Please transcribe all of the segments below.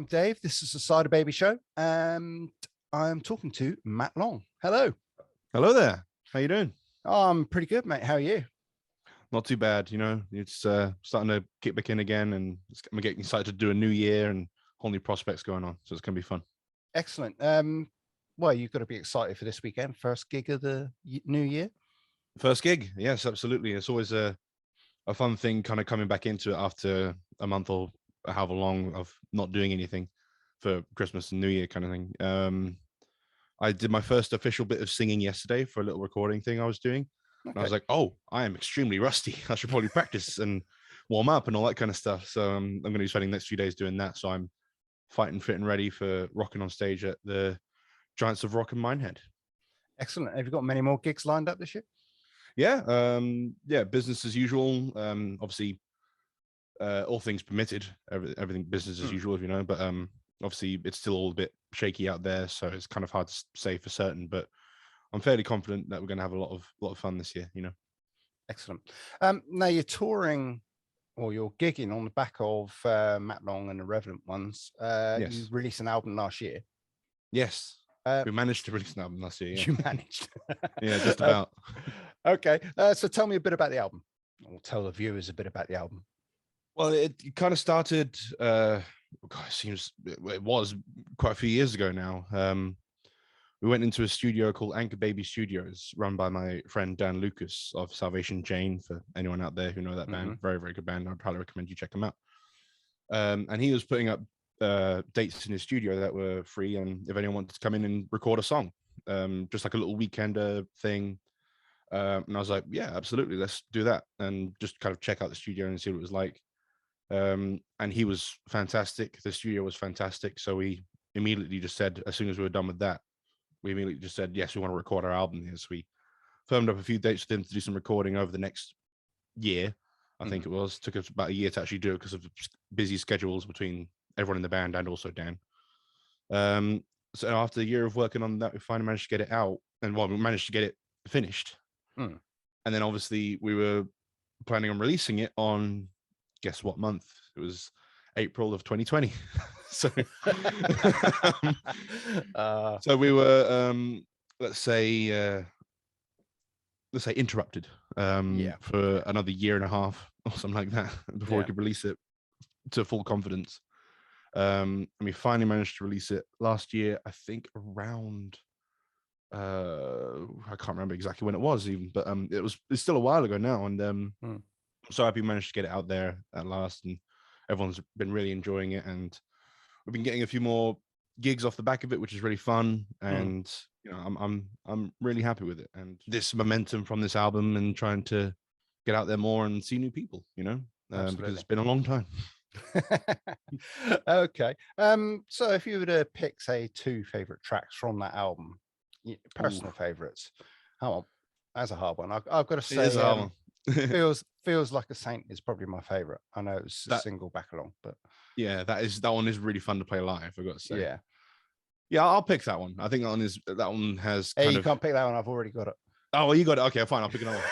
I'm Dave. This is the Cyderbaby show, and I'm talking to Matt Long. Hello. Hello there. How you doing? I'm pretty good, mate. How are you? Not too bad. It's starting to kick back in again, and I'm getting excited to do a new year and whole new prospects going on. So it's going to be fun. Excellent. Well, you've got to be excited for this weekend. First gig of the new year. First gig. Yes, absolutely. It's always a fun thing kind of coming back into it after a month or however long of not doing anything for Christmas and New Year kind of thing. I did my first official bit of singing yesterday for a little recording thing I was doing. Okay. And I was like, oh, I am extremely rusty. I should probably practice and warm up and all that kind of stuff. So I'm going to be spending the next few days doing that. So I'm fighting, fit and ready for rocking on stage at the Giants of Rock in Minehead. Excellent. Have you got many more gigs lined up this year? Yeah. Business as usual. Obviously, all things permitted, everything business as usual, if you know, but obviously it's still all a bit shaky out there, so it's kind of hard to say for certain, but I'm fairly confident that we're going to have a lot of fun this year. Excellent. Now you're touring, or you're gigging on the back of Matt Long and the Revenant Ones. Yes. You released an album last year. Yes. We managed to release an album last year. Yeah. You managed. Yeah, just about. Okay. So tell me a bit about the album, or tell the viewers a bit about the album. Well, it kind of started, it was quite a few years ago now. We went into a studio called Baby Studios, run by my friend Dan Lucas of Salvation Jane, for anyone out there who know that band. Very, very good band. I'd highly recommend you check them out. And he was putting up dates in his studio that were free, and if anyone wanted to come in and record a song, just like a little weekender thing. And I was like, yeah, absolutely, let's do that, and just kind of check out the studio and see what it was like. And he was fantastic. The studio was fantastic. So we immediately just said, as soon as we were done with that, we immediately just said, yes, we want to record our album here. So we firmed up a few dates with him to do some recording over the next year. I think it was. Took us about a year to actually do it because of busy schedules between everyone in the band and also Dan. So after a year of working on that, we finally managed to get it out. And we managed to get it finished. And then obviously we were planning on releasing it on, guess what month? It was April of 2020. So so we were let's say interrupted for another year and a half or something like that before we could release it to full confidence. And we finally managed to release it last year, I think around I can't remember exactly when it was even, but it's still a while ago now, and I'm so happy we managed to get it out there at last, and everyone's been really enjoying it, and we've been getting a few more gigs off the back of it, which is really fun. And I'm really happy with it, and this momentum from this album, and trying to get out there more and see new people, because it's been a long time. Okay. So if you were to pick, say, 2 favorite tracks from that album, personal favorites, that's a hard one. I've got to say, it is a hard one. feels like a Saint is probably my favorite. I know it's a single back along, but yeah, that one is really fun to play live, I've got to say. Yeah, I'll pick that one. I think that one has hey, you can't pick that one, I've already got it. Oh, well, you got it. Okay, fine, I'll pick another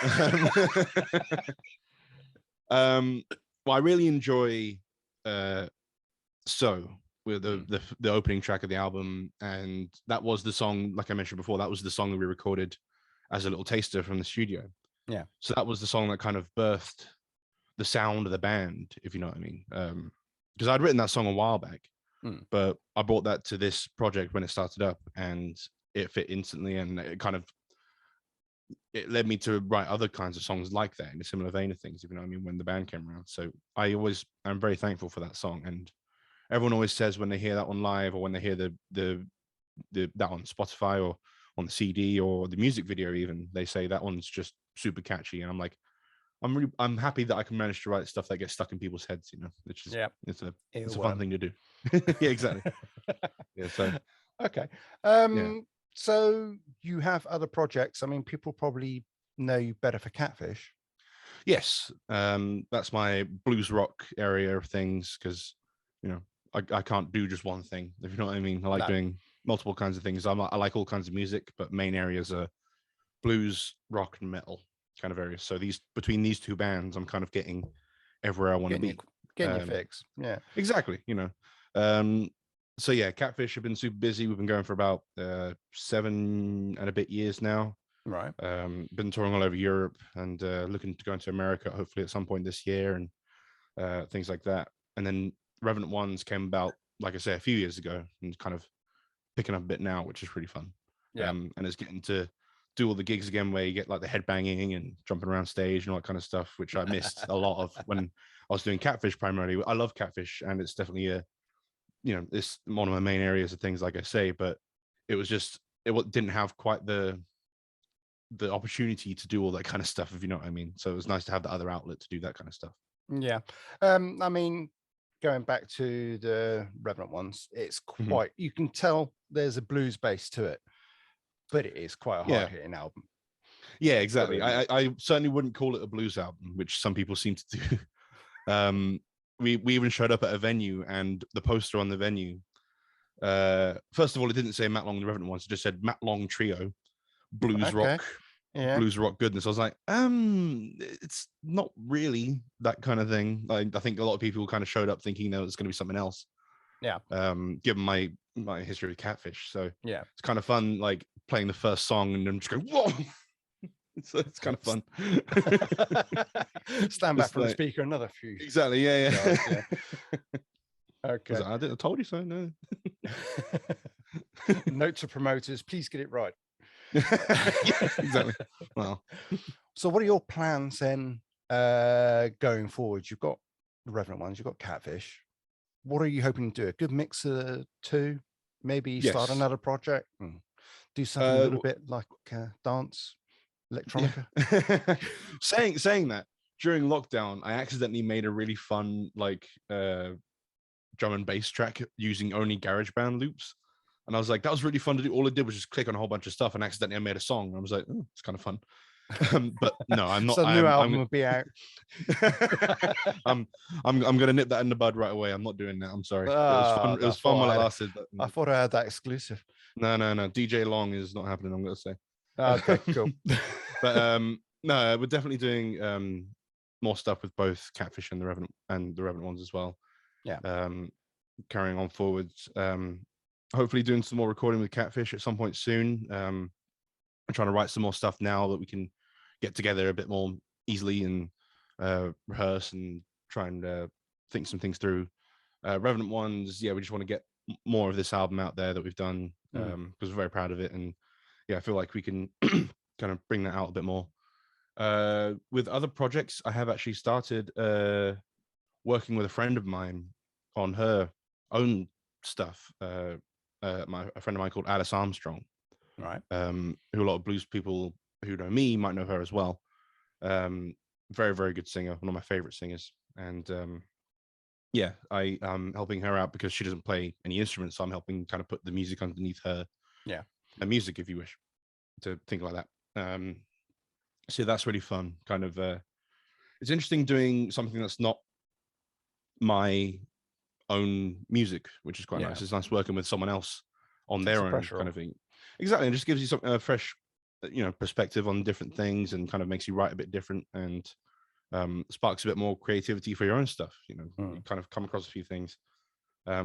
one. Well, I really enjoy So with the opening track of the album, and that was the song, like I mentioned before, that was the song that we recorded as a little taster from the studio. Yeah. So that was the song that kind of birthed the sound of the band, if you know what I mean. Because I'd written that song a while back, but I brought that to this project when it started up, and it fit instantly, and it led me to write other kinds of songs like that in a similar vein of things, if you know what I mean, when the band came around. So I'm very thankful for that song, and everyone always says when they hear that one live, or when they hear that on Spotify or on the CD or the music video, even, they say that one's just super catchy. And I'm like, I'm happy that I can manage to write stuff that gets stuck in people's heads, which is it's a fun thing to do. Yeah, exactly. Yeah. So okay. So you have other projects. I mean, people probably know you better for Catfish. Yes. That's my blues rock area of things, because I can't do just one thing, if you know what I mean. I like doing multiple kinds of things. I like all kinds of music, but main areas are blues, rock, and metal kind of areas. So between these 2 bands, I'm kind of getting everywhere I want to be. Getting your fix. Yeah, exactly. So yeah, Catfish have been super busy. We've been going for about 7 and a bit years now. Right. Been touring all over Europe and looking to go into America hopefully at some point this year and things like that. And then Revenant Ones came about, like I say, a few years ago and kind of picking up a bit now, which is pretty fun. Yeah. And it's getting to do all the gigs again where you get like the headbanging and jumping around stage and all that kind of stuff, which I missed a lot of when I was doing Catfish primarily. I love Catfish and it's definitely it's one of my main areas of things, like I say, but it was just, didn't have quite the opportunity to do all that kind of stuff, if you know what I mean. So it was nice to have the other outlet to do that kind of stuff. Yeah. I mean, going back to the Revenant Ones, it's quite, you can tell there's a blues base to it, but it is quite a hard hitting album. Yeah, exactly. I certainly wouldn't call it a blues album, which some people seem to do. We even showed up at a venue and the poster on the venue, first of all, it didn't say Matt Long and the Revenant Ones, it just said Matt Long Trio, blues rock. Blues rock goodness. I was like, it's not really that kind of thing. Like, I think a lot of people kind of showed up thinking that it was going to be something else. Yeah. Given my history with Catfish, so yeah, it's kind of fun, like playing the first song and then just going, whoa. So it's kind of fun. Stand back from the speaker another few. Exactly. Yeah. Okay. I told you so. No. Note to promoters: please get it right. Yeah, exactly. Well, so what are your plans then going forward? You've got the Revenant Ones, you've got Catfish. What are you hoping to do? A good mix of two? Maybe start another project and do something a little bit like dance, electronica. Yeah. saying that during lockdown, I accidentally made a really fun drum and bass track using only GarageBand loops. And I was like, that was really fun to do. All I did was just click on a whole bunch of stuff and accidentally I made a song. I was like, oh, it's kind of fun. But no, I'm not. So the new album will be out. I'm gonna nip that in the bud right away. I'm not doing that. I'm sorry. It was fun while it lasted. But, I thought I had that exclusive. No. DJ Long is not happening, I'm gonna say. Okay, cool. But no, we're definitely doing more stuff with both Catfish and the Revenant Ones as well. Yeah. Carrying on forwards. Hopefully doing some more recording with Catfish at some point soon. I'm trying to write some more stuff now that we can get together a bit more easily and rehearse and try and think some things through. Revenant Ones, we just want to get more of this album out there that we've done because we're very proud of it. And I feel like we can kind of bring that out a bit more. With other projects, I have actually started working with a friend of mine on her own stuff. A friend of mine called Alice Armstrong, right? Who a lot of blues people who know me might know her as well. Very, very good singer, one of my favorite singers. And I am helping her out because she doesn't play any instruments, so I'm helping kind of put the music underneath her music, if you wish to think like that. So that's really fun. Kind of it's interesting doing something that's not my own music, which is quite nice. It's nice working with someone else on their own kind of thing. Exactly. And it just gives you some fresh perspective on different things and kind of makes you write a bit different and sparks a bit more creativity for your own stuff. You kind of come across a few things,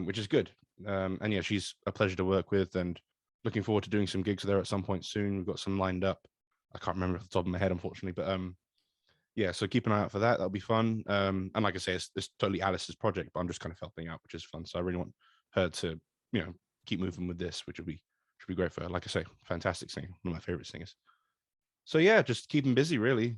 which is good. And she's a pleasure to work with and looking forward to doing some gigs with her at some point soon. We've got some lined up. I can't remember off the top of my head, unfortunately, but so keep an eye out for that. That'll be fun. And like I say, it's totally Alice's project, but I'm just kind of helping out, which is fun. So I really want her to, keep moving with this, which should be great for her. Like I say, fantastic singer, one of my favorite singers. So just keeping busy, really.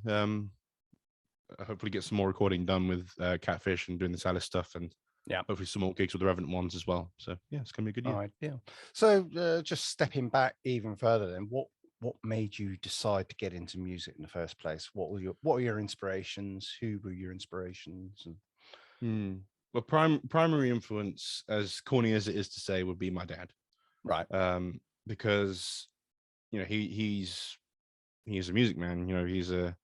Hopefully get some more recording done with Catfish and doing this Alice stuff, and hopefully some more gigs with the Revenant Ones as well. So it's gonna be a good year. Ideal. So just stepping back even further, then what made you decide to get into music in the first place? What were your inspirations? Who were your inspirations? Well, primary influence, as corny as it is to say, would be my dad, right? Because he's a music man. He's a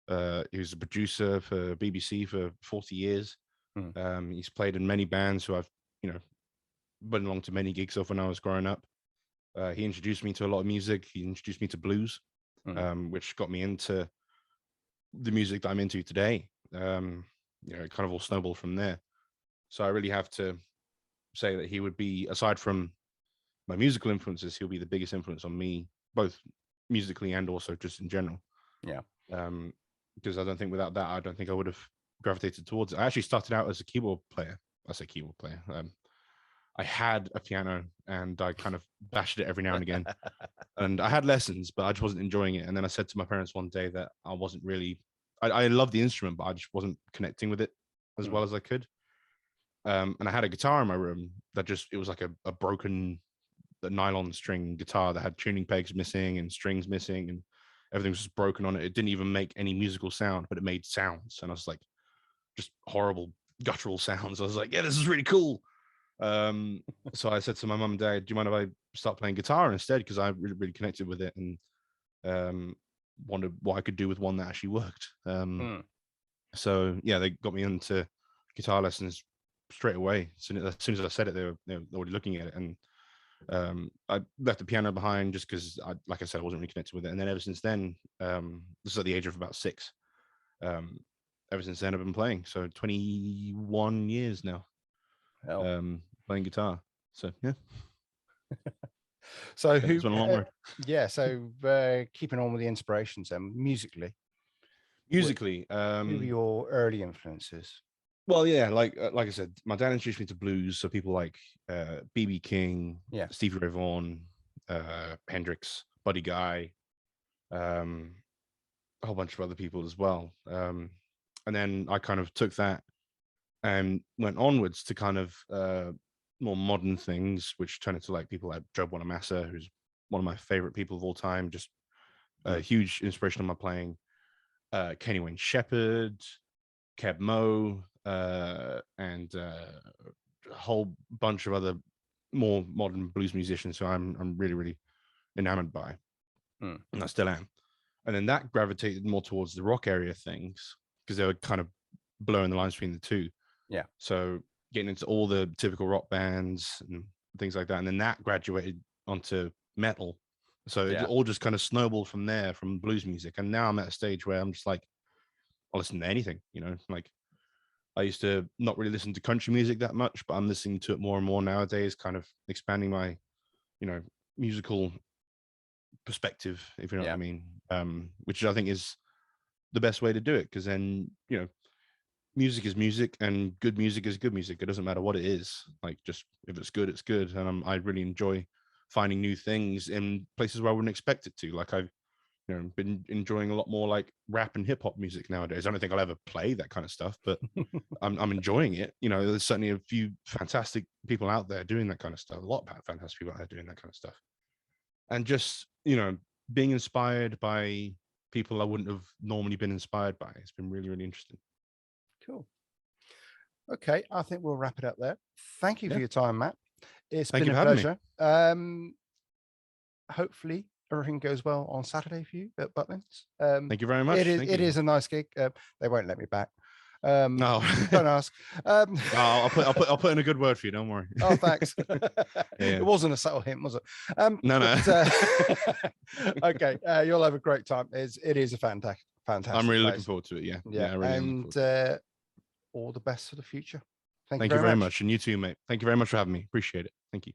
producer for BBC for 40 years. He's played in many bands who I've went along to many gigs of when I was growing up. He introduced me to a lot of music. He introduced me to blues, which got me into the music that I'm into today. It kind of all snowballed from there. So I really have to say that he would be, aside from my musical influences, he'll be the biggest influence on me, both musically and also just in general. Yeah. Because I don't think without that, I don't think I would have gravitated towards it. I actually started out as a keyboard player. I say keyboard player. I had a piano and I kind of bashed it every now and again. And I had lessons, but I just wasn't enjoying it. And then I said to my parents one day that I wasn't really, I loved the instrument, but I just wasn't connecting with it as well as I could. And I had a guitar in my room that it was like a broken nylon string guitar that had tuning pegs missing and strings missing and everything was just broken on it. It didn't even make any musical sound, but it made sounds. And I was like, just horrible guttural sounds. I was like, yeah, this is really cool. So I said to my mum and dad, do you mind if I start playing guitar instead? Because I really, really connected with it and wondered what I could do with one that actually worked. So yeah, they got me into guitar lessons straight away. As soon as I said it, they were already looking at it. And I left the piano behind just because, like I said, I wasn't really connected with it. And then ever since then, this is at the age of about 6. Ever since then, I've been playing. So 21 years now, playing guitar. So yeah. So it's been a long road. Yeah. So keeping on with the inspirations, musically. Who are your early influences? Well, yeah, like I said, my dad introduced me to blues. So people like B.B. King, Stevie Ray Vaughan, Hendrix, Buddy Guy, a whole bunch of other people as well. And then I kind of took that and went onwards to kind of more modern things, which turned into like people like Joe Bonamassa, who's one of my favorite people of all time, just a huge inspiration on my playing. Kenny Wayne Shepherd, Keb Mo, and a whole bunch of other more modern blues musicians who I'm really, really enamored by, and I still am. And then that gravitated more towards the rock area things because they were kind of blurring the lines between the two. Yeah. So getting into all the typical rock bands and things like that, and then that graduated onto metal. So it all just kind of snowballed from there, from blues music. And now I'm at a stage where I'm just like, I'll listen to anything, like I used to not really listen to country music that much, but I'm listening to it more and more nowadays, kind of expanding my, musical perspective, if you know what I mean, which I think is the best way to do it. Because then, music is music and good music is good music. It doesn't matter what it is. Like, just if it's good, it's good. And I really enjoy finding new things in places where I wouldn't expect it to. Like I've been enjoying a lot more like rap and hip hop music nowadays. I don't think I'll ever play that kind of stuff, but I'm enjoying it. There's certainly a few fantastic people out there doing that kind of stuff. A lot of fantastic people out there doing that kind of stuff. And just, being inspired by people I wouldn't have normally been inspired by. It's been really, really interesting. Cool. Okay, I think we'll wrap it up there. Thank you for your time, Matt. It's been a pleasure. Hopefully everything goes well on Saturday for you at Butlins. Thank you very much. It is a nice gig. They won't let me back. No, don't ask. I'll put in a good word for you. Don't worry. Oh, thanks. It wasn't a subtle hint, was it? No. Okay, you'll have a great time. It is a fantastic. I'm really looking forward to it. Yeah. I really am. And all the best for the future. Thank you very much. And you too, mate. Thank you very much for having me. Appreciate it. Thank you.